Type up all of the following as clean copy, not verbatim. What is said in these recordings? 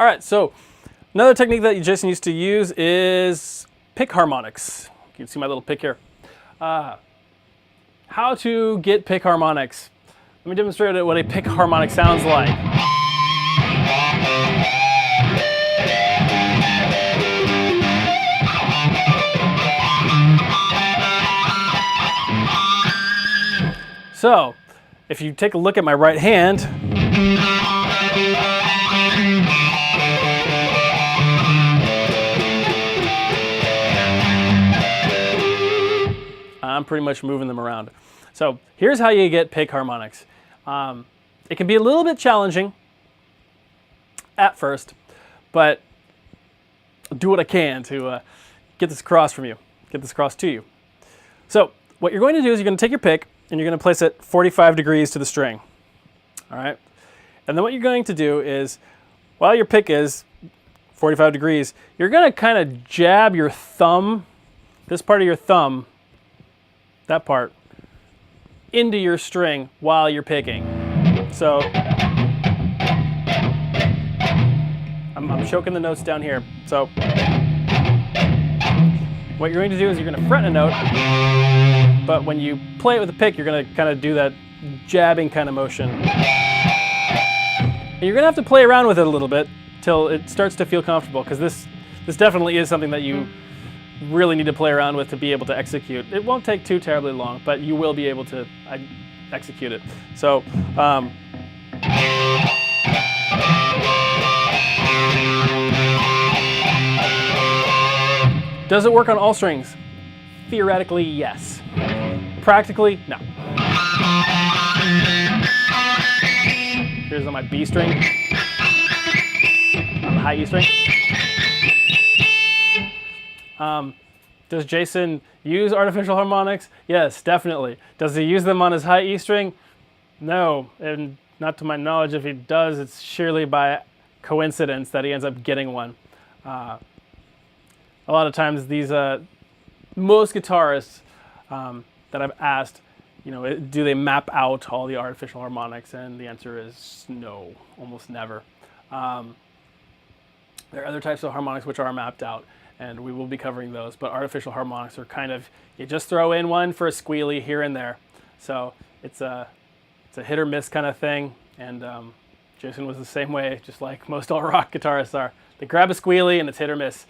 All right, so another technique that Jason used to use is pick harmonics. You can see my little pick here. How to get pick harmonics. Let me demonstrate what a pick harmonic sounds like. So, if you take a look at my right hand, I'm pretty much moving them around. So here's how you get pick harmonics. It can be a little bit challenging at first, but I'll do what I can to get this across from you, get this across to you. So what you're going to do is you're going to take your pick and you're going to place it 45 degrees to the string. All right? And then what you're going to do is, while your pick is 45 degrees, you're going to kind of jab your thumb, this part of your thumb, that part, into your string while you're picking. So I'm choking the notes down here. So what you're going to do is you're going to fret a note, but when you play it with a pick, you're going to kind of do that jabbing kind of motion. And you're going to have to play around with it a little bit till it starts to feel comfortable, because this definitely is something that you really need to play around with to be able to execute. It won't take too terribly long, but you will be able to execute it. So does it work on all strings? Theoretically, yes. Practically, no. Here's on my B string, on the high E string. Does Jason use artificial harmonics? Yes, definitely. Does he use them on his high E string? No, and not to my knowledge. If he does, it's surely by coincidence that he ends up getting one. A lot of times these, most guitarists that I've asked, do they map out all the artificial harmonics? And the answer is no, almost never. There are other types of harmonics which are mapped out, and we will be covering those, but artificial harmonics are kind of, you just throw in one for a squealy here and there. So it's a hit or miss kind of thing, and Jason was the same way, just like most all rock guitarists are. They grab a squealy and it's hit or miss.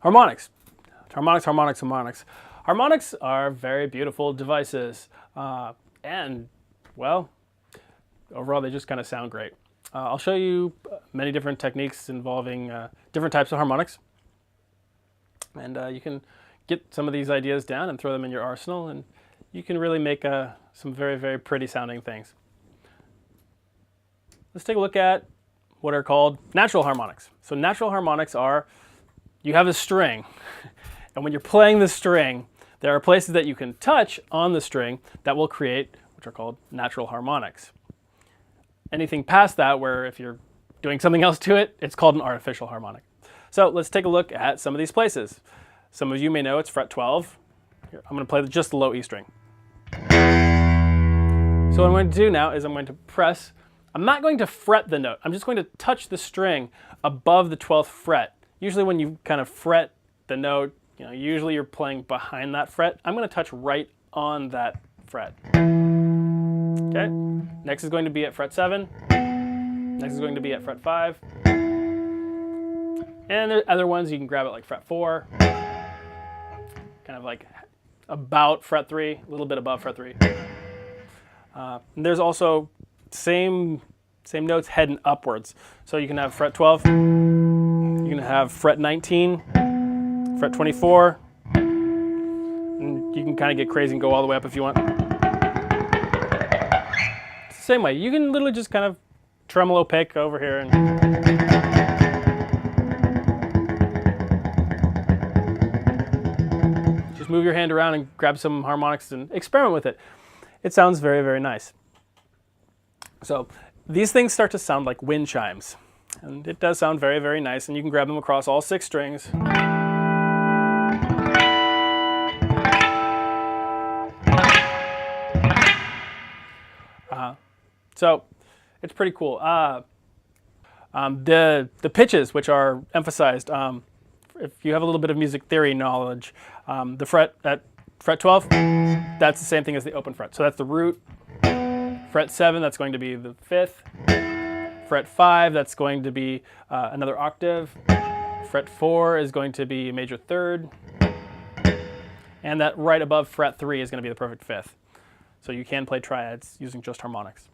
Harmonics. Harmonics are very beautiful devices. And, well, overall they just kind of sound great. I'll show you many different techniques involving different types of harmonics. And you can get some of these ideas down and throw them in your arsenal, and you can really make some very, very pretty sounding things. Let's take a look at what are called natural harmonics. So natural harmonics are, you have a string, and when you're playing the string, there are places that you can touch on the string that will create, which are called natural harmonics. Anything past that, where if you're doing something else to it, it's called an artificial harmonic. So let's take a look at some of these places. Some of you may know it's fret 12. Here, I'm going to play just the low E string. So what I'm going to do now is I'm going to press, I'm not going to fret the note, I'm just going to touch the string above the 12th fret. Usually when you kind of fret the note, usually you're playing behind that fret. I'm going to touch right on that fret. Okay. Next is going to be at fret 7. Next is going to be at fret 5. And the other ones you can grab it like fret 4. Kind of like about fret 3, a little bit above fret 3. And there's also same notes heading upwards. So you can have fret 12, you can have fret 19, fret 24, and you can kind of get crazy and go all the way up if you want. It's the same way. You can literally just kind of tremolo pick over here and just move your hand around and grab some harmonics and experiment with it. It sounds very, very nice. So these things start to sound like wind chimes. And it does sound very, very nice, and you can grab them across all 6 strings. So it's pretty cool. The pitches, which are emphasized, if you have a little bit of music theory knowledge, the fret at fret 12, that's the same thing as the open fret. So that's the root. Fret 7, that's going to be the 5th. Fret 5, that's going to be another octave. Fret 4 is going to be a major 3rd. And that right above fret 3 is going to be the perfect 5th. So you can play triads using just harmonics.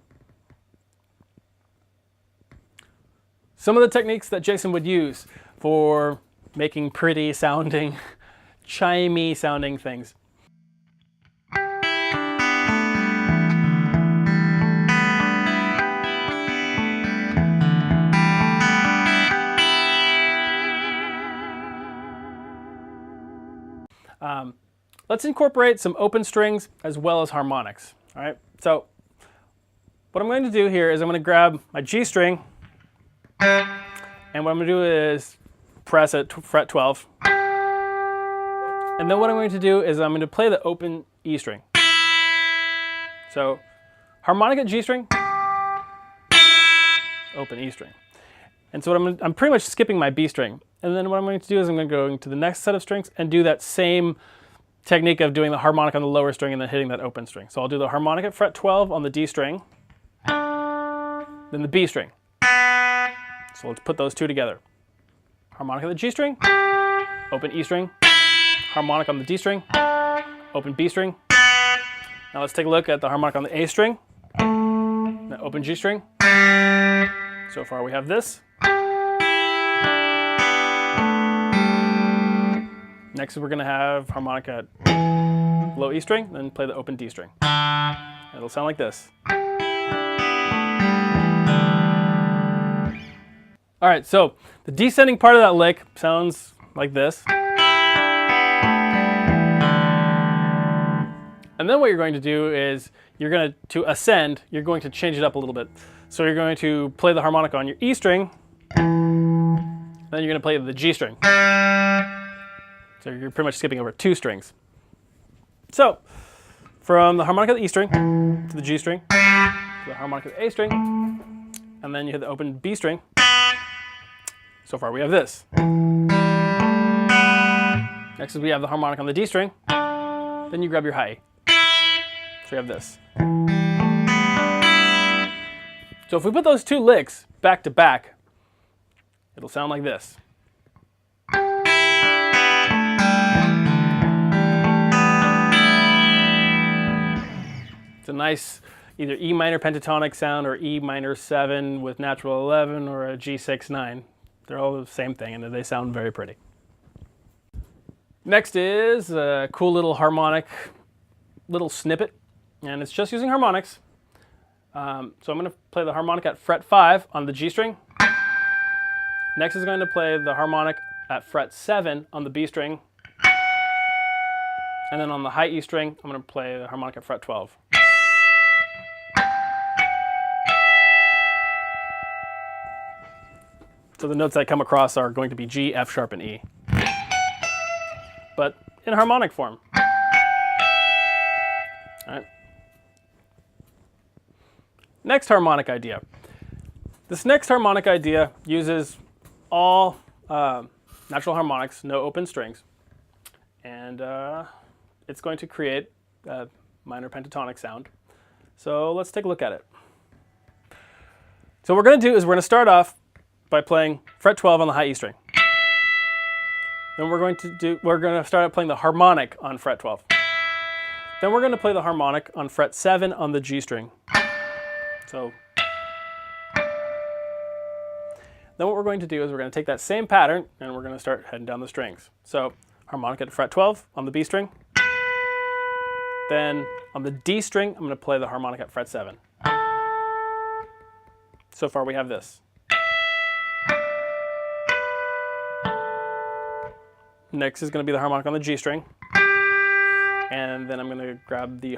Some of the techniques that Jason would use for making pretty sounding, chimey sounding things. Let's incorporate some open strings as well as harmonics. All right. So what I'm going to do here is I'm going to grab my G string, and what I'm going to do is press at fret 12. And then what I'm going to do is I'm going to play the open E string. So harmonic at G string, open E string. And so what I'm pretty much skipping my B string. And then what I'm going to do is I'm going to go into the next set of strings and do that same technique of doing the harmonic on the lower string and then hitting that open string. So I'll do the harmonic at fret 12 on the D string, then the B string. So let's put those two together. Harmonic on the G string, open E string, harmonic on the D string, open B string. Now let's take a look at the harmonic on the A string, the open G string. So far we have this. Next we're going to have harmonic at low E string, then play the open D string. It'll sound like this. All right, so the descending part of that lick sounds like this. And then what you're going to do is you're going to ascend, you're going to change it up a little bit. So you're going to play the harmonic on your E string, then you're going to play the G string. So you're pretty much skipping over 2 strings. So from the harmonic of the E string to the G string, to the harmonic of the A string, and then you hit the open B string. So far we have this. Next is we have the harmonic on the D string. Then you grab your high E. So we have this. So if we put those 2 licks back to back, it'll sound like this. It's a nice either E minor pentatonic sound or E minor 7 with natural 11 or a G6 9. They're all the same thing and they sound very pretty. Next is a cool little harmonic little snippet, and it's just using harmonics. So I'm going to play the harmonic at fret 5 on the G string. Next is going to play the harmonic at fret 7 on the B string. And then on the high E string, I'm going to play the harmonic at fret 12. So the notes that come across are going to be G, F sharp, and E. But in harmonic form. All right. Next harmonic idea. This next harmonic idea uses all natural harmonics, no open strings. and it's going to create a minor pentatonic sound. So let's take a look at it. So what we're going to do is we're going to start off by playing fret 12 on the high E string. Then we're going to start out playing the harmonic on fret 12. Then we're going to play the harmonic on fret 7 on the G string. So then what we're going to do is we're going to take that same pattern and we're going to start heading down the strings. So harmonic at fret 12 on the B string. Then on the D string, I'm going to play the harmonic at fret 7. So far we have this. Next is going to be the harmonic on the G string. And then I'm going to grab the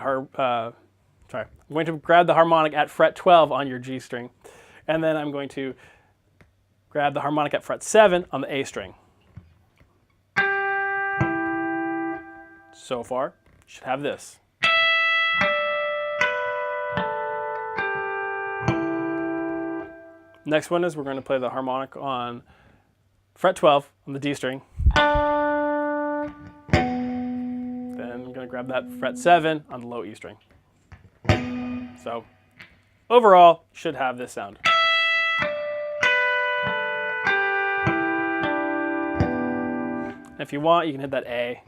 harmonic at fret 12 on your G string. And then I'm going to grab the harmonic at fret 7 on the A string. So far, you should have this. Next one is we're going to play the harmonic on fret 12 on the D string. Then I'm going to grab that fret 7 on the low E string. So overall, you should have this sound. If you want, you can hit that A.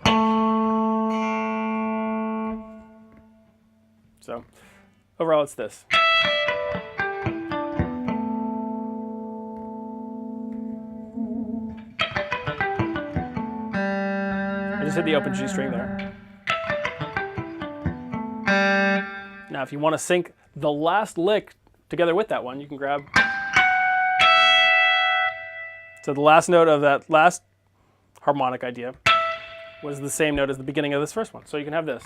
So overall, it's this. I just hit the open G string there. Now, if you want to sync the last lick together with that one, you can grab. So the last note of that last harmonic idea was the same note as the beginning of this first one. So you can have this.